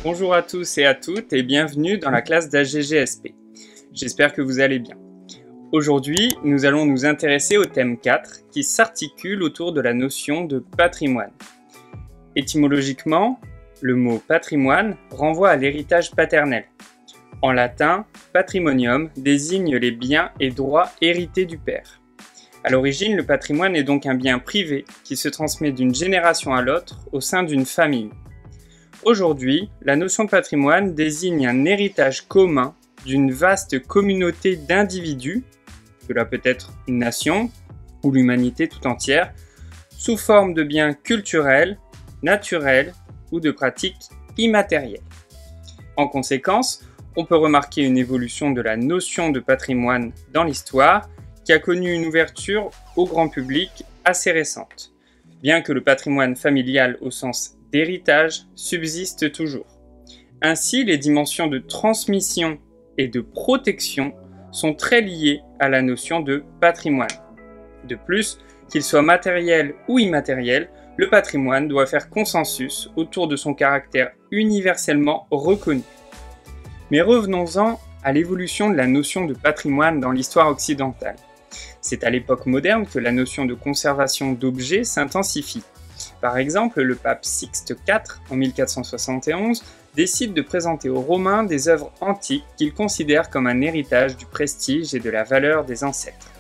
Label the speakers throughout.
Speaker 1: Bonjour à tous et à toutes et bienvenue dans la classe d'AGGSP. J'espère que vous allez bien. Aujourd'hui, nous allons nous intéresser au thème 4 qui s'articule autour de la notion de patrimoine. Étymologiquement, le mot patrimoine renvoie à l'héritage paternel. En latin, patrimonium désigne les biens et droits hérités du père. À l'origine, le patrimoine est donc un bien privé qui se transmet d'une génération à l'autre au sein d'une famille. Aujourd'hui, la notion de patrimoine désigne un héritage commun d'une vaste communauté d'individus, cela peut être une nation ou l'humanité tout entière, sous forme de biens culturels, naturels ou de pratiques immatérielles. En conséquence, on peut remarquer une évolution de la notion de patrimoine dans l'histoire qui a connu une ouverture au grand public assez récente, bien que le patrimoine familial au sens d'héritage subsiste toujours. Ainsi, les dimensions de transmission et de protection sont très liées à la notion de patrimoine. De plus, qu'il soit matériel ou immatériel, le patrimoine doit faire consensus autour de son caractère universellement reconnu. Mais revenons-en à l'évolution de la notion de patrimoine dans l'histoire occidentale. C'est à l'époque moderne que la notion de conservation d'objets s'intensifie. Par exemple, le pape Sixte IV, en 1471, décide de présenter aux Romains des œuvres antiques qu'il considère comme un héritage du prestige et de la valeur des ancêtres.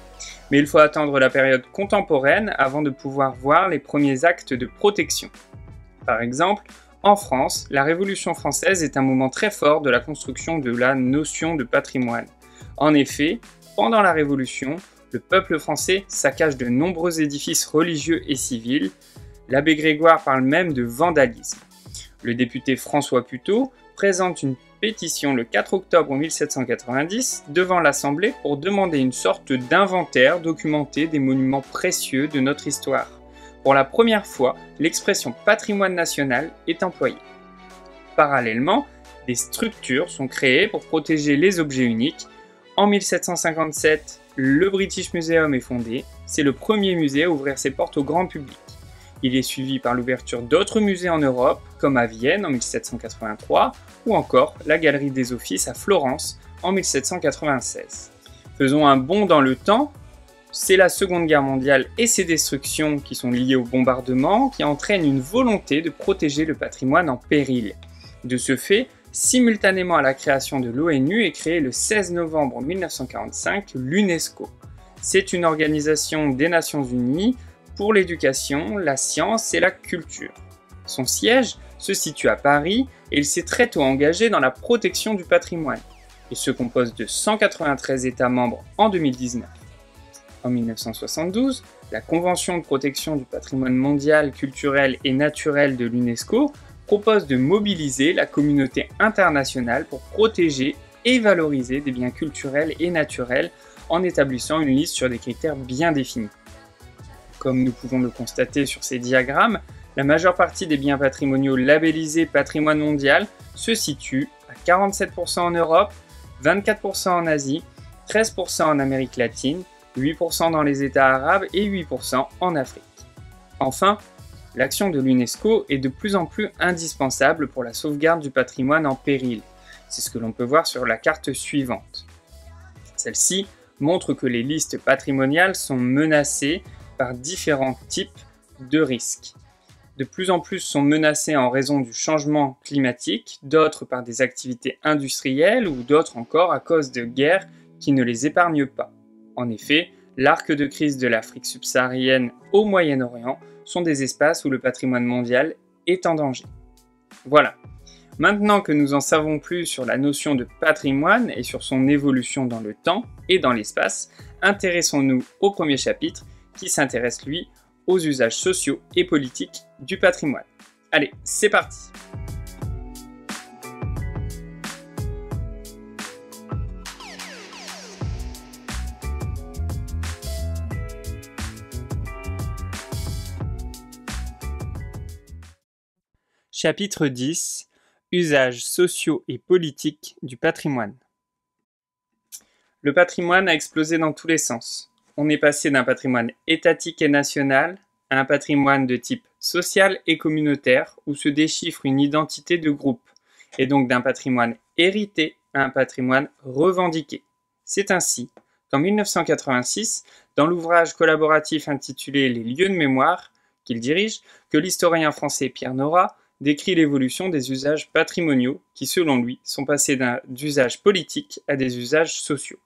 Speaker 1: Mais il faut attendre la période contemporaine avant de pouvoir voir les premiers actes de protection. Par exemple, en France, la Révolution française est un moment très fort de la construction de la notion de patrimoine. En effet, pendant la Révolution, le peuple français saccage de nombreux édifices religieux et civils. L'abbé Grégoire parle même de vandalisme. Le député François Puteaux présente une pétition le 4 octobre 1790 devant l'Assemblée pour demander une sorte d'inventaire documenté des monuments précieux de notre histoire. Pour la première fois, l'expression patrimoine national est employée. Parallèlement, des structures sont créées pour protéger les objets uniques. En 1757, le British Museum est fondé. C'est le premier musée à ouvrir ses portes au grand public. Il est suivi par l'ouverture d'autres musées en Europe, comme à Vienne en 1783, ou encore la Galerie des Offices à Florence en 1796. Faisons un bond dans le temps. C'est la Seconde Guerre mondiale et ses destructions qui sont liées au bombardement qui entraînent une volonté de protéger le patrimoine en péril. De ce fait, simultanément à la création de l'ONU est créé le 16 novembre 1945 l'UNESCO. C'est une organisation des Nations Unies pour l'éducation, la science et la culture. Son siège se situe à Paris et il s'est très tôt engagé dans la protection du patrimoine. Il se compose de 193 États membres en 2019. En 1972, la Convention de protection du patrimoine mondial, culturel et naturel de l'UNESCO propose de mobiliser la communauté internationale pour protéger et valoriser des biens culturels et naturels en établissant une liste sur des critères bien définis. Comme nous pouvons le constater sur ces diagrammes, la majeure partie des biens patrimoniaux labellisés patrimoine mondial se situe à 47% en Europe, 24% en Asie, 13% en Amérique latine, 8% dans les États arabes et 8% en Afrique. Enfin, l'action de l'UNESCO est de plus en plus indispensable pour la sauvegarde du patrimoine en péril. C'est ce que l'on peut voir sur la carte suivante. Celle-ci montre que les listes patrimoniales sont menacées par différents types de risques. De plus en plus sont menacés en raison du changement climatique, d'autres par des activités industrielles ou d'autres encore à cause de guerres qui ne les épargnent pas. En effet, l'arc de crise de l'Afrique subsaharienne au Moyen-Orient sont des espaces où le patrimoine mondial est en danger. Voilà. Maintenant que nous en savons plus sur la notion de patrimoine et sur son évolution dans le temps et dans l'espace, intéressons-nous au premier chapitre qui s'intéresse, lui, aux usages sociaux et politiques du patrimoine. Allez, c'est parti! Chapitre 10 Usages sociaux et politiques du patrimoine. Le patrimoine a explosé dans tous les sens. On est passé d'un patrimoine étatique et national à un patrimoine de type social et communautaire où se déchiffre une identité de groupe. et donc d'un patrimoine hérité à un patrimoine revendiqué. C'est ainsi qu'en 1986, dans l'ouvrage collaboratif intitulé Les lieux de mémoire, qu'il dirige, que l'historien français Pierre Nora décrit l'évolution des usages patrimoniaux qui, selon lui, sont passés d'usages politiques à des usages sociaux.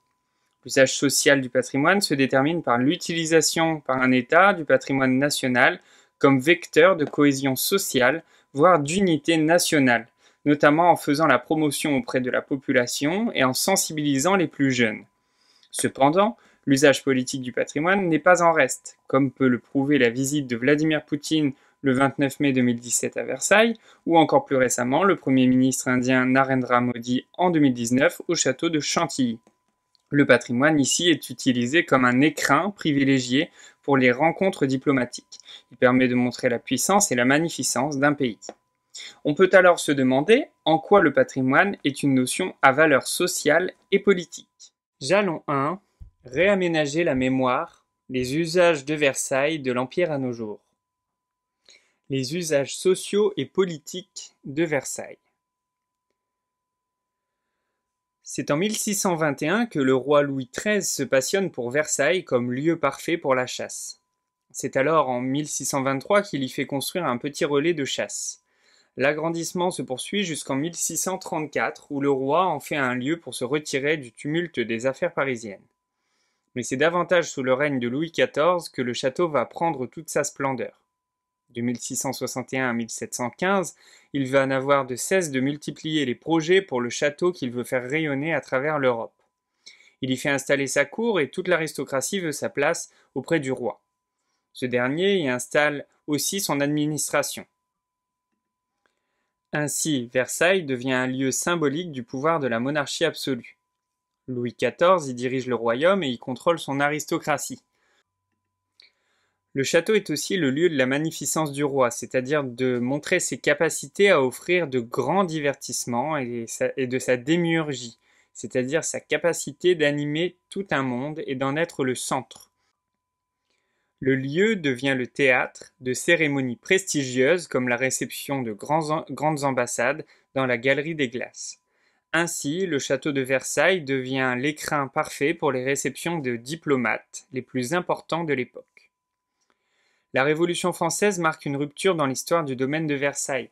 Speaker 1: L'usage social du patrimoine se détermine par l'utilisation par un État du patrimoine national comme vecteur de cohésion sociale, voire d'unité nationale, notamment en faisant la promotion auprès de la population et en sensibilisant les plus jeunes. Cependant, l'usage politique du patrimoine n'est pas en reste, comme peut le prouver la visite de Vladimir Poutine le 29 mai 2017 à Versailles, ou encore plus récemment le Premier ministre indien Narendra Modi en 2019 au château de Chantilly. Le patrimoine ici est utilisé comme un écrin privilégié pour les rencontres diplomatiques. Il permet de montrer la puissance et la magnificence d'un pays. On peut alors se demander en quoi le patrimoine est une notion à valeur sociale et politique. Jalon 1. Réaménager la mémoire, les usages de Versailles de l'Empire à nos jours. Les usages sociaux et politiques de Versailles. C'est en 1621 que le roi Louis XIII se passionne pour Versailles comme lieu parfait pour la chasse. C'est alors en 1623 qu'il y fait construire un petit relais de chasse. L'agrandissement se poursuit jusqu'en 1634 où le roi en fait un lieu pour se retirer du tumulte des affaires parisiennes. Mais c'est davantage sous le règne de Louis XIV que le château va prendre toute sa splendeur. De 1661 à 1715, il va n'avoir de cesse de multiplier les projets pour le château qu'il veut faire rayonner à travers l'Europe. Il y fait installer sa cour et toute l'aristocratie veut sa place auprès du roi. Ce dernier y installe aussi son administration. Ainsi, Versailles devient un lieu symbolique du pouvoir de la monarchie absolue. Louis XIV y dirige le royaume et y contrôle son aristocratie. Le château est aussi le lieu de la magnificence du roi, c'est-à-dire de montrer ses capacités à offrir de grands divertissements et de sa démiurgie, c'est-à-dire sa capacité d'animer tout un monde et d'en être le centre. Le lieu devient le théâtre de cérémonies prestigieuses comme la réception de grandes ambassades dans la Galerie des Glaces. Ainsi, le château de Versailles devient l'écrin parfait pour les réceptions de diplomates les plus importants de l'époque. La Révolution française marque une rupture dans l'histoire du domaine de Versailles.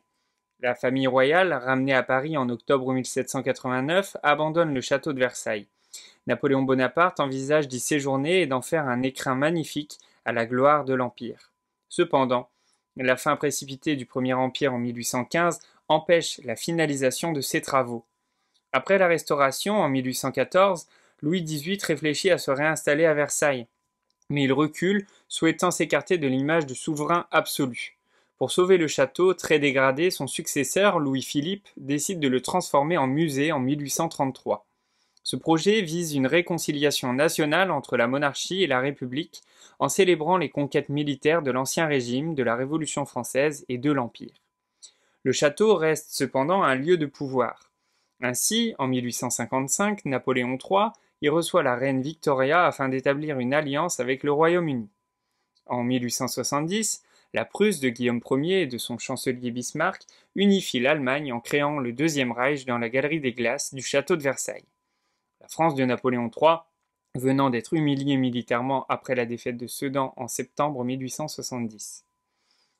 Speaker 1: La famille royale, ramenée à Paris en octobre 1789, abandonne le château de Versailles. Napoléon Bonaparte envisage d'y séjourner et d'en faire un écrin magnifique à la gloire de l'Empire. Cependant, la fin précipitée du Premier Empire en 1815 empêche la finalisation de ses travaux. Après la Restauration, en 1814, Louis XVIII réfléchit à se réinstaller à Versailles. Mais il recule, souhaitant s'écarter de l'image de souverain absolu. Pour sauver le château, très dégradé, son successeur, Louis-Philippe, décide de le transformer en musée en 1833. Ce projet vise une réconciliation nationale entre la monarchie et la République, en célébrant les conquêtes militaires de l'Ancien Régime, de la Révolution française et de l'Empire. Le château reste cependant un lieu de pouvoir. Ainsi, en 1855, Napoléon III y reçoit la reine Victoria afin d'établir une alliance avec le Royaume-Uni. En 1870, la Prusse de Guillaume Ier et de son chancelier Bismarck unifie l'Allemagne en créant le Deuxième Reich dans la Galerie des Glaces du château de Versailles. La France de Napoléon III, venant d'être humiliée militairement après la défaite de Sedan en septembre 1870.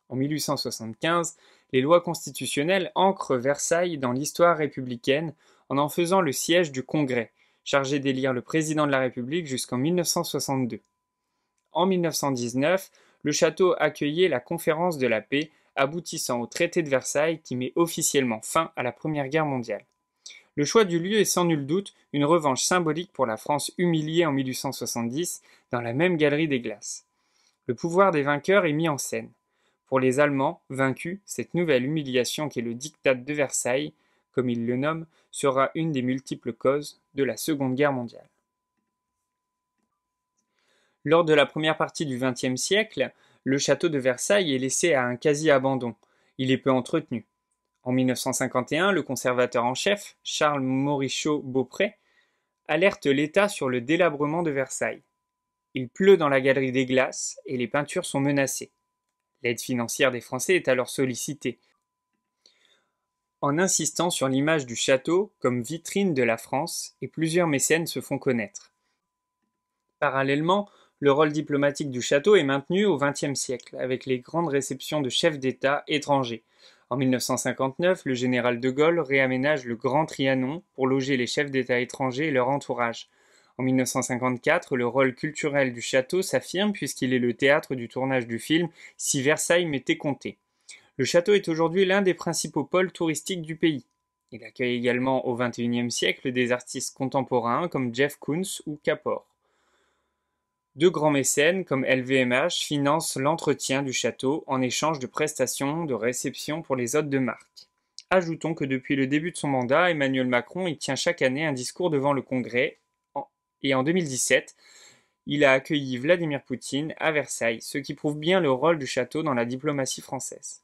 Speaker 1: En 1875, les lois constitutionnelles ancrent Versailles dans l'histoire républicaine en faisant le siège du Congrès, chargé d'élire le président de la République jusqu'en 1962. En 1919, le château accueillait la Conférence de la paix, aboutissant au traité de Versailles qui met officiellement fin à la Première Guerre mondiale. Le choix du lieu est sans nul doute une revanche symbolique pour la France humiliée en 1870 dans la même Galerie des Glaces. Le pouvoir des vainqueurs est mis en scène. Pour les Allemands, vaincus, cette nouvelle humiliation qu'est le diktat de Versailles, comme ils le nomment, sera une des multiples causes de la Seconde Guerre mondiale. Lors de la première partie du XXe siècle, le château de Versailles est laissé à un quasi-abandon. Il est peu entretenu. En 1951, le conservateur en chef, Charles Morichaud-Beaupré, alerte l'État sur le délabrement de Versailles. Il pleut dans la Galerie des Glaces et les peintures sont menacées. L'aide financière des Français est alors sollicitée. en insistant sur l'image du château comme vitrine de la France, et plusieurs mécènes se font connaître. Parallèlement, le rôle diplomatique du château est maintenu au XXe siècle, avec les grandes réceptions de chefs d'État étrangers. En 1959, le général de Gaulle réaménage le Grand Trianon pour loger les chefs d'État étrangers et leur entourage. En 1954, le rôle culturel du château s'affirme puisqu'il est le théâtre du tournage du film Si Versailles m'était compté. Le château est aujourd'hui l'un des principaux pôles touristiques du pays. Il accueille également au XXIe siècle des artistes contemporains comme Jeff Koons ou Kapor. Deux grands mécènes comme LVMH financent l'entretien du château en échange de prestations de réception pour les hôtes de marque. Ajoutons que depuis le début de son mandat, Emmanuel Macron y tient chaque année un discours devant le Congrès et en 2017, il a accueilli Vladimir Poutine à Versailles, ce qui prouve bien le rôle du château dans la diplomatie française.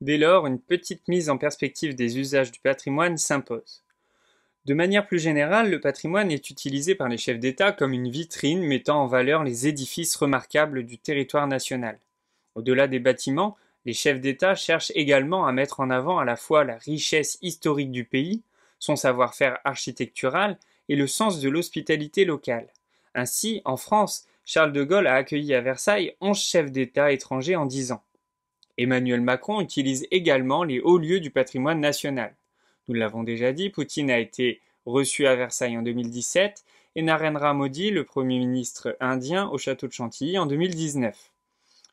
Speaker 1: Dès lors, une petite mise en perspective des usages du patrimoine s'impose. De manière plus générale, le patrimoine est utilisé par les chefs d'État comme une vitrine mettant en valeur les édifices remarquables du territoire national. Au-delà des bâtiments, les chefs d'État cherchent également à mettre en avant à la fois la richesse historique du pays, son savoir-faire architectural et le sens de l'hospitalité locale. Ainsi, en France, Charles de Gaulle a accueilli à Versailles 11 chefs d'État étrangers en 10 ans. Emmanuel Macron utilise également les hauts lieux du patrimoine national. Nous l'avons déjà dit, Poutine a été reçu à Versailles en 2017 et Narendra Modi, le Premier ministre indien, au château de Chantilly en 2019.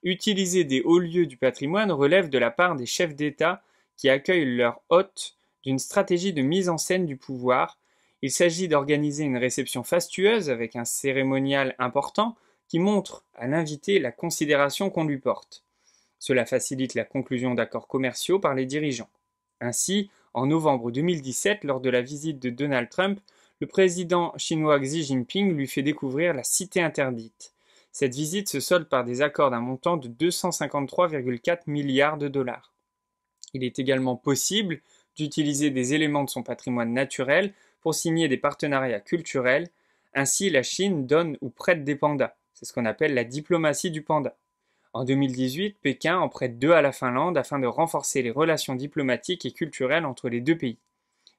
Speaker 1: Utiliser des hauts lieux du patrimoine relève de la part des chefs d'État qui accueillent leurs hôtes d'une stratégie de mise en scène du pouvoir. Il s'agit d'organiser une réception fastueuse avec un cérémonial important qui montre à l'invité la considération qu'on lui porte. Cela facilite la conclusion d'accords commerciaux par les dirigeants. Ainsi, en novembre 2017, lors de la visite de Donald Trump, le président chinois Xi Jinping lui fait découvrir la Cité interdite. Cette visite se solde par des accords d'un montant de 253,4 milliards de dollars. Il est également possible d'utiliser des éléments de son patrimoine naturel pour signer des partenariats culturels. Ainsi, la Chine donne ou prête des pandas. C'est ce qu'on appelle la diplomatie du panda. En 2018, Pékin en prête 2 à la Finlande afin de renforcer les relations diplomatiques et culturelles entre les deux pays.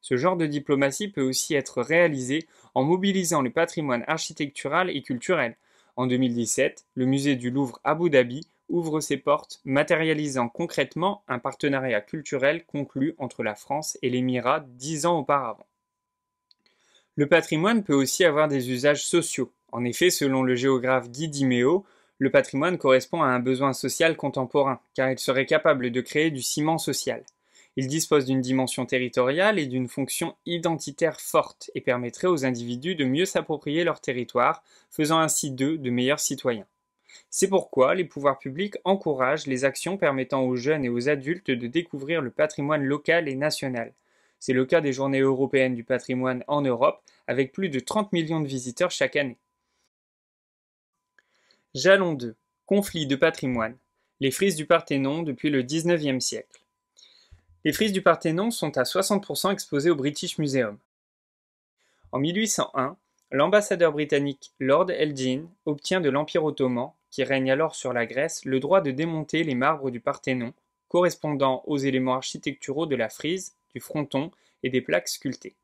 Speaker 1: Ce genre de diplomatie peut aussi être réalisé en mobilisant le patrimoine architectural et culturel. En 2017, le musée du Louvre Abu Dhabi ouvre ses portes, matérialisant concrètement un partenariat culturel conclu entre la France et l'Émirat 10 ans auparavant. Le patrimoine peut aussi avoir des usages sociaux. En effet, selon le géographe Guy Diméo, le patrimoine correspond à un besoin social contemporain, car il serait capable de créer du ciment social. Il dispose d'une dimension territoriale et d'une fonction identitaire forte et permettrait aux individus de mieux s'approprier leur territoire, faisant ainsi d'eux de meilleurs citoyens. C'est pourquoi les pouvoirs publics encouragent les actions permettant aux jeunes et aux adultes de découvrir le patrimoine local et national. C'est le cas des Journées européennes du patrimoine en Europe, avec plus de 30 millions de visiteurs chaque année. Jalon 2. Conflit de patrimoine. Les frises du Parthénon depuis le XIXe siècle. Les frises du Parthénon sont à 60% exposées au British Museum. En 1801, l'ambassadeur britannique Lord Elgin obtient de l'Empire ottoman, qui règne alors sur la Grèce, le droit de démonter les marbres du Parthénon, correspondant aux éléments architecturaux de la frise, du fronton et des plaques sculptées.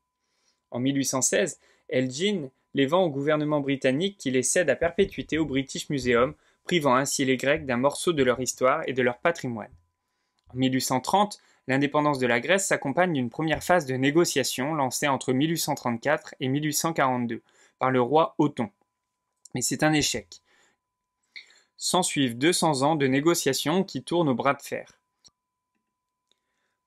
Speaker 1: En 1816, Elgin les vend au gouvernement britannique qui les cède à perpétuité au British Museum, privant ainsi les Grecs d'un morceau de leur histoire et de leur patrimoine. En 1830, l'indépendance de la Grèce s'accompagne d'une première phase de négociation lancée entre 1834 et 1842 par le roi Othon. Mais c'est un échec. S'ensuivent 200 ans de négociations qui tournent au bras de fer.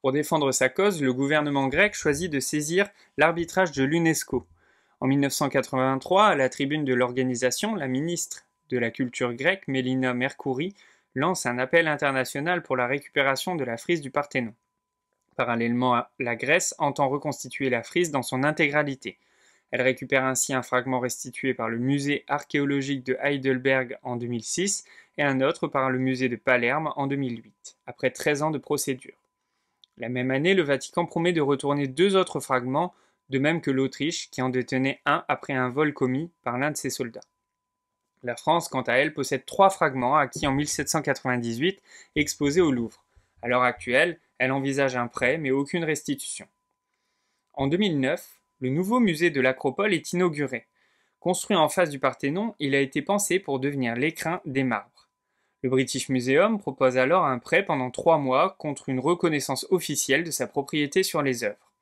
Speaker 1: Pour défendre sa cause, le gouvernement grec choisit de saisir l'arbitrage de l'UNESCO. En 1983, à la tribune de l'organisation, la ministre de la Culture grecque, Mélina Mercouri, lance un appel international pour la récupération de la frise du Parthénon. Parallèlement, la Grèce entend reconstituer la frise dans son intégralité. Elle récupère ainsi un fragment restitué par le musée archéologique de Heidelberg en 2006 et un autre par le musée de Palerme en 2008, après 13 ans de procédure. La même année, le Vatican promet de retourner 2 autres fragments, de même que l'Autriche, qui en détenait un après un vol commis par l'un de ses soldats. La France, quant à elle, possède 3 fragments acquis en 1798 et exposés au Louvre. À l'heure actuelle, Elle envisage un prêt, mais aucune restitution. En 2009, le nouveau musée de l'Acropole est inauguré. Construit en face du Parthénon, il a été pensé pour devenir l'écrin des marbres. Le British Museum propose alors un prêt pendant 3 mois contre une reconnaissance officielle de sa propriété sur les œuvres.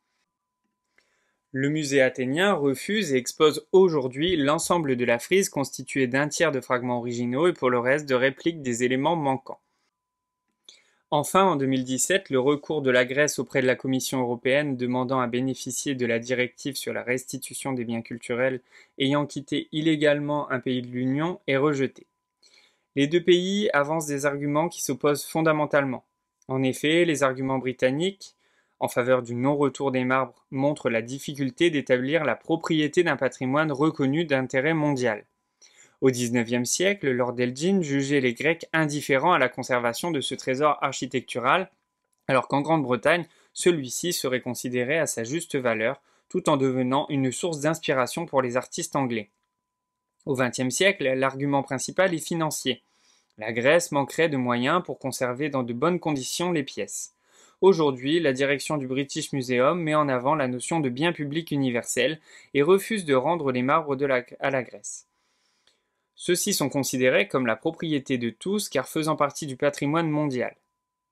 Speaker 1: Le musée athénien refuse et expose aujourd'hui l'ensemble de la frise constituée d'un tiers de fragments originaux et pour le reste de répliques des éléments manquants. Enfin, en 2017, le recours de la Grèce auprès de la Commission européenne demandant à bénéficier de la directive sur la restitution des biens culturels ayant quitté illégalement un pays de l'Union est rejeté. Les deux pays avancent des arguments qui s'opposent fondamentalement. En effet, les arguments britanniques en faveur du non-retour des marbres montrent la difficulté d'établir la propriété d'un patrimoine reconnu d'intérêt mondial. Au XIXe siècle, Lord Elgin jugeait les Grecs indifférents à la conservation de ce trésor architectural, alors qu'en Grande-Bretagne, celui-ci serait considéré à sa juste valeur, tout en devenant une source d'inspiration pour les artistes anglais. Au XXe siècle, l'argument principal est financier. La Grèce manquerait de moyens pour conserver dans de bonnes conditions les pièces. Aujourd'hui, la direction du British Museum met en avant la notion de bien public universel et refuse de rendre les marbres à la Grèce. Ceux-ci sont considérés comme la propriété de tous car faisant partie du patrimoine mondial.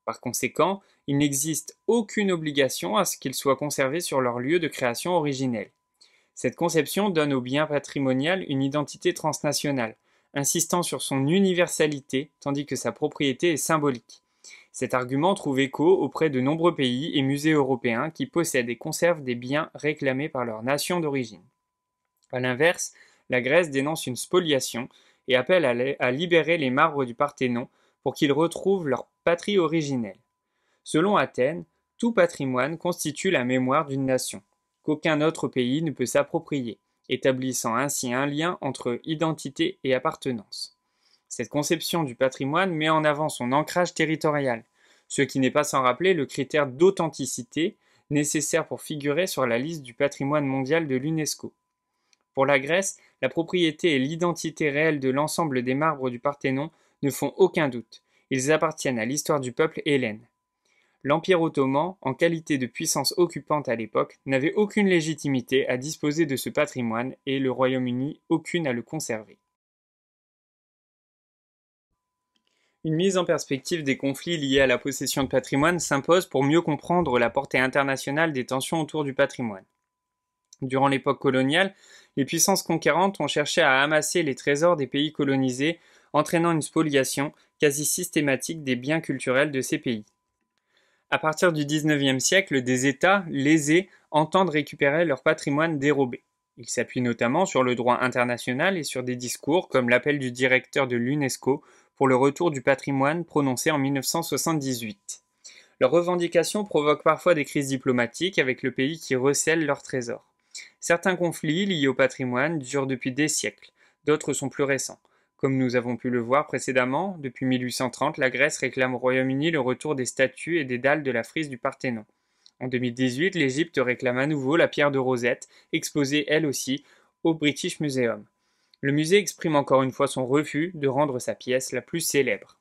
Speaker 1: Par conséquent, il n'existe aucune obligation à ce qu'ils soient conservés sur leur lieu de création originel. Cette conception donne au bien patrimonial une identité transnationale, insistant sur son universalité tandis que sa propriété est symbolique. Cet argument trouve écho auprès de nombreux pays et musées européens qui possèdent et conservent des biens réclamés par leur nation d'origine. A l'inverse, la Grèce dénonce une spoliation et appelle à libérer les marbres du Parthénon pour qu'ils retrouvent leur patrie originelle. Selon Athènes, tout patrimoine constitue la mémoire d'une nation, qu'aucun autre pays ne peut s'approprier, établissant ainsi un lien entre identité et appartenance. Cette conception du patrimoine met en avant son ancrage territorial, ce qui n'est pas sans rappeler le critère d'authenticité nécessaire pour figurer sur la liste du patrimoine mondial de l'UNESCO. Pour la Grèce, la propriété et l'identité réelle de l'ensemble des marbres du Parthénon ne font aucun doute, ils appartiennent à l'histoire du peuple hellène. L'Empire ottoman, en qualité de puissance occupante à l'époque, n'avait aucune légitimité à disposer de ce patrimoine et le Royaume-Uni aucune à le conserver. Une mise en perspective des conflits liés à la possession de patrimoine s'impose pour mieux comprendre la portée internationale des tensions autour du patrimoine. Durant l'époque coloniale, les puissances conquérantes ont cherché à amasser les trésors des pays colonisés, entraînant une spoliation quasi systématique des biens culturels de ces pays. À partir du XIXe siècle, des États lésés entendent récupérer leur patrimoine dérobé. Ils s'appuient notamment sur le droit international et sur des discours comme l'appel du directeur de l'UNESCO pour le retour du patrimoine prononcé en 1978. Leurs revendications provoquent parfois des crises diplomatiques avec le pays qui recèle leurs trésors. Certains conflits liés au patrimoine durent depuis des siècles, d'autres sont plus récents. Comme nous avons pu le voir précédemment, depuis 1830, la Grèce réclame au Royaume-Uni le retour des statues et des dalles de la frise du Parthénon. En 2018, l'Égypte réclame à nouveau la pierre de Rosette, exposée elle aussi au British Museum. Le musée exprime encore une fois son refus de rendre sa pièce la plus célèbre.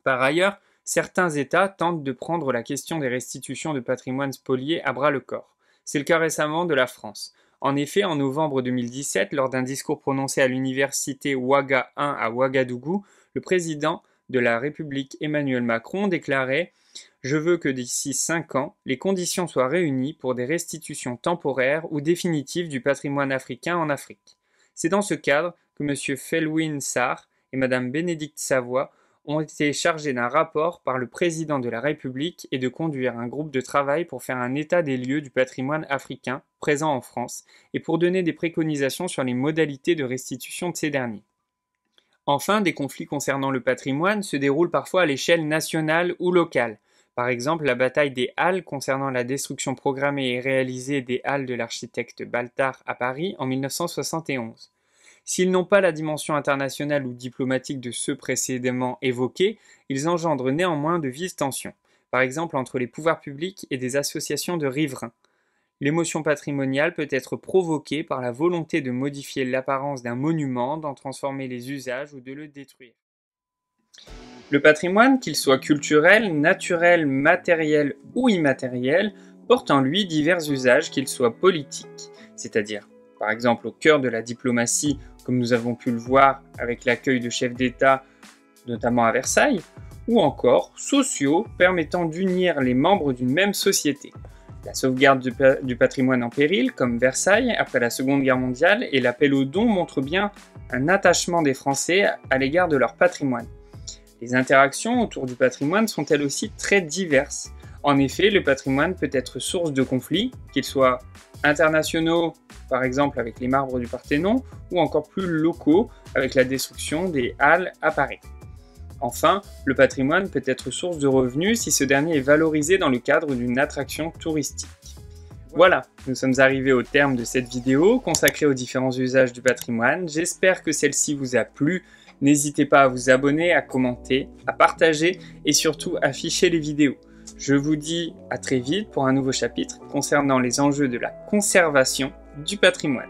Speaker 1: Par ailleurs, certains États tentent de prendre la question des restitutions de patrimoine spolié à bras-le-corps. C'est le cas récemment de la France. En effet, en novembre 2017, lors d'un discours prononcé à l'université Ouaga 1 à Ouagadougou, le président de la République Emmanuel Macron déclarait « Je veux que d'ici 5 ans, les conditions soient réunies pour des restitutions temporaires ou définitives du patrimoine africain en Afrique. » C'est dans ce cadre que M. Felwine Sarr et Mme Bénédicte Savoy ont été chargés d'un rapport par le président de la République et de conduire un groupe de travail pour faire un état des lieux du patrimoine africain présent en France et pour donner des préconisations sur les modalités de restitution de ces derniers. Enfin, des conflits concernant le patrimoine se déroulent parfois à l'échelle nationale ou locale. Par exemple, la bataille des Halles concernant la destruction programmée et réalisée des Halles de l'architecte Baltard à Paris en 1971. S'ils n'ont pas la dimension internationale ou diplomatique de ceux précédemment évoqués, ils engendrent néanmoins de vives tensions, par exemple entre les pouvoirs publics et des associations de riverains. L'émotion patrimoniale peut être provoquée par la volonté de modifier l'apparence d'un monument, d'en transformer les usages ou de le détruire. Le patrimoine, qu'il soit culturel, naturel, matériel ou immatériel, porte en lui divers usages, qu'ils soient politiques, c'est-à-dire par exemple au cœur de la diplomatie, comme nous avons pu le voir avec l'accueil de chefs d'État, notamment à Versailles, ou encore sociaux, permettant d'unir les membres d'une même société. La sauvegarde du patrimoine en péril, comme Versailles après la Seconde Guerre mondiale, et l'appel aux dons montrent bien un attachement des Français à l'égard de leur patrimoine. Les interactions autour du patrimoine sont elles aussi très diverses. En effet, le patrimoine peut être source de conflits, qu'ils soient internationaux, par exemple avec les marbres du Parthénon, ou encore plus locaux, avec la destruction des Halles à Paris. Enfin, le patrimoine peut être source de revenus si ce dernier est valorisé dans le cadre d'une attraction touristique. Voilà, nous sommes arrivés au terme de cette vidéo consacrée aux différents usages du patrimoine. J'espère que celle-ci vous a plu. N'hésitez pas à vous abonner, à commenter, à partager et surtout à afficher les vidéos. Je vous dis à très vite pour un nouveau chapitre concernant les enjeux de la conservation du patrimoine.